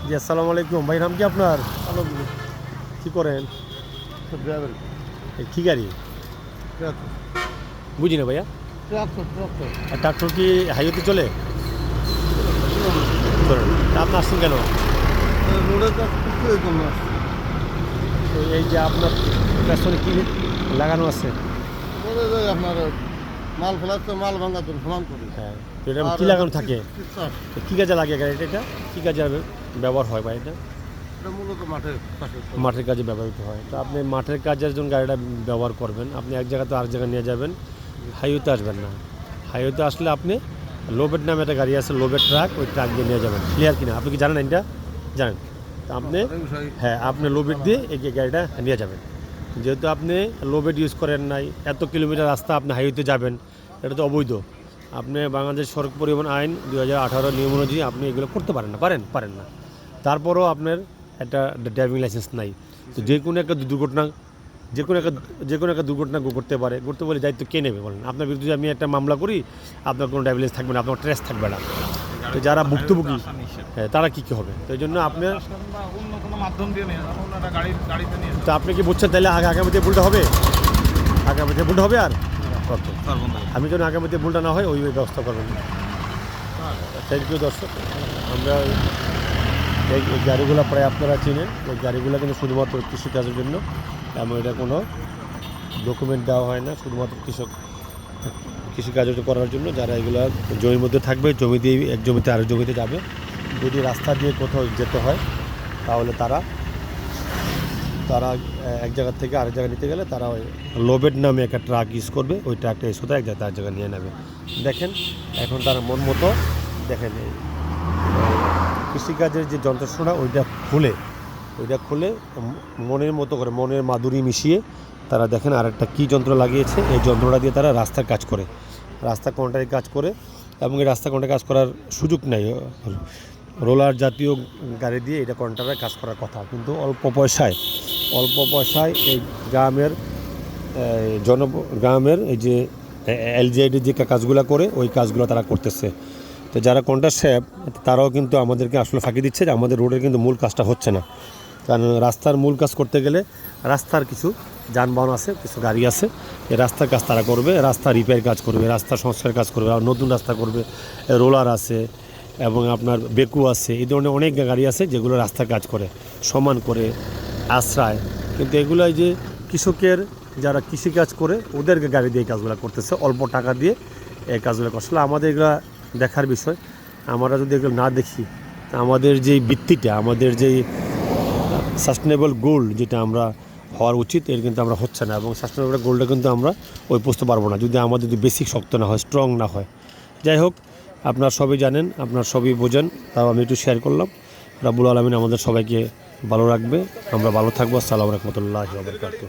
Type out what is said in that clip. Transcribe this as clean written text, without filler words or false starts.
জি আসসালামু আলাইকুম ভাই, নাম কি আপনার? আলহামদুলিল্লাহ। কি করেন? ড্রাইভার। কি গাড়ি? ট্রাক্টর। বুঝি না ভাইয়া। ট্রাক্টর। আর ট্রাক্টর কি হাইওয়েতে চলে? চলে না। তা আপনি আসছেন কেন? রোডের কাজ করতে হয় জন্য আসছি। তো এই যে আপনার পেছনে কি লাগানো আছে? রোডে যাই আপনার মাল ফেলাচ্ছে, মাল ভাঙার জন্য সমান করি। হ্যাঁ, তো এটা আর কি লাগানো থাকে? চিকিৎসা, তো কী কাজে লাগে গাড়িটা? এটা কী কাজে ব্যবহার হয় ভাই? এটা এটা মূলত মাঠের চাষের জন্য। মাঠের কাজে ব্যবহৃত হয়। তো আপনি মাঠের কাজের জন্য গাড়িটা ব্যবহার করবেন, আপনি এক জায়গা তো আরেক জায়গায় নিয়ে যাবেন, হাইওয়েতে আসবেন না। হাইওয়েতে আসলে আপনি লোবেড নামে একটা গাড়ি আছে, লোবেড ট্রাক, ওই ট্রাক দিয়ে নিয়ে যাবেন। ক্লিয়ার কিনা? আপনি কি জানেন এটা? জানেন? তো আপনি এই বিষয়ে হ্যাঁ, আপনি লোবেড দিয়ে এই গাড়িটা নিয়ে যাবেন। যেহেতু আপনি লোবেড ইউজ করেন নাই, এত কিলোমিটার রাস্তা আপনি হাইওয়েতে যাবেন, এটা তো অবৈধ। আপনি বাংলাদেশ সড়ক পরিবহন আইন 2018 নিয়ম অনুযায়ী আপনি এগুলো করতে পারেন না, পারেন না। তারপরও আপনার একটা ড্রাইভিং লাইসেন্স নাই। তো যে কোনো একটা দুর্ঘটনা যে কোনো একটা দুর্ঘটনা ঘটতে বলে দায়িত্ব কে নেবে বলেন? আপনার বিরুদ্ধে যদি আমি একটা মামলা করি, আপনার কোনো ড্রাইভিং লাইসেন্স থাকবে না, আপনার ট্রেস থাকবে না। তো যারা ভুক্তভোগী, হ্যাঁ, তারা কী হবে? তো এই জন্য আপনার অন্য কোনো মাধ্যম দিয়ে নিয়ে যাবো, ওনারা গাড়িতে নিয়ে তো আপনি কি বুঝছেন তাহলে আগামীতে ভুলটা হবে? আগামীতে ভুলটা হবে আর কত? আমি যেন আগামীতে ভুলটা না হয় ওই ব্যবস্থা করবেন। থ্যাংক ইউ দর্শক। আমরা এই গাড়িগুলো প্রায় আপনারা চিনেন, ওই গাড়িগুলো কিন্তু শুধুমাত্র কৃষিকাজের জন্য, এবং এটা কোনো ডকুমেন্ট দেওয়া হয় না, শুধুমাত্র কৃষিকাজ করার জন্য। যারা এগুলো জমির মধ্যে থাকবে, জমি দিয়ে এক জমিতে আরেক জমিতে যাবে, যদি রাস্তা দিয়ে কোথাও যেতে হয় তাহলে তারা এক জায়গা থেকে আরেক জায়গায় নিতে গেলে তারা ওই লোবেড নামে একটা ট্রাক ইউজ করবে, ওই ট্রাকটা ইউজ করতে এক জায়গায় আরেক জায়গায় নিয়ে নেবে। দেখেন এখন তারা মন মতো দেখেন এই কৃষিকাজের যে যন্ত্রসোনা ওইটা খুলে মনের মতো করে, মনের মাধুরী মিশিয়ে তারা দেখেন আরেকটা কী যন্ত্র লাগিয়েছে, এই যন্ত্রটা দিয়ে তারা রাস্তার কাজ করে, রাস্তা কন্ট্রাক্টে কাজ করে। এবং এই রাস্তা কন্ট্রাক্টে কাজ করার সুযোগ নাই, রোলার জাতীয় গাড়ি দিয়ে এটা কন্ট্রাক্টে কাজ করার কথা, কিন্তু অল্প পয়সায় এই গ্রামের এই যে এলজিআইডি যে কাজগুলো করে ওই কাজগুলো তারা করতেছে। তো যারা কন্ট্রাক্ট সাহেব তারাও কিন্তু আমাদেরকে আসলে ফাঁকি দিচ্ছে যে আমাদের রোডের কিন্তু মূল কাজটা হচ্ছে না। কারণ রাস্তার মূল কাজ করতে গেলে রাস্তার কিছু যানবাহন আছে, কিছু গাড়ি আছে, এই রাস্তার কাজ তারা করবে, রাস্তা রিপেয়ার কাজ করবে, রাস্তা সংস্কার কাজ করবে, আর নতুন রাস্তা করবে, রোলার আছে এবং আপনার বেকু আছে, এই ধরনের অনেক গাড়ি আছে যেগুলো রাস্তার কাজ করে, সমান করে, আশ্রয়। কিন্তু এগুলো এই যে কৃষকের যারা কৃষিকাজ করে ওদেরকে গাড়ি দিয়ে এই কাজগুলো করতেছে, অল্প টাকা দিয়ে এই কাজগুলো করছে। আসলে আমাদের এগুলো দেখার বিষয়। আমরা যদি এগুলো না দেখি, আমাদের যেই ভিত্তিটা, আমাদের যেই সাস্টেনেবল গোল যেটা আমরা হওয়ার উচিত, এর কিন্তু আমরা হচ্ছে না। এবং সাস্টেনেবল গোলটা কিন্তু আমরা ওই পৌঁছতে পারবো না যদি আমাদের যদি বেসিক শক্ত না হয়, স্ট্রং না হয়। যাই হোক, আপনারা সবই জানেন, আপনারা সবই বোঝেন, তাও আমি একটু শেয়ার করলাম। রাব্বুল আলামিন আমাদের সবাইকে ভালো রাখবে, আমরা ভালো থাকবো। আসসালামু আলাইকুম ওয়া রাহমাতুল্লাহি ওয়া বারাকাতুহু।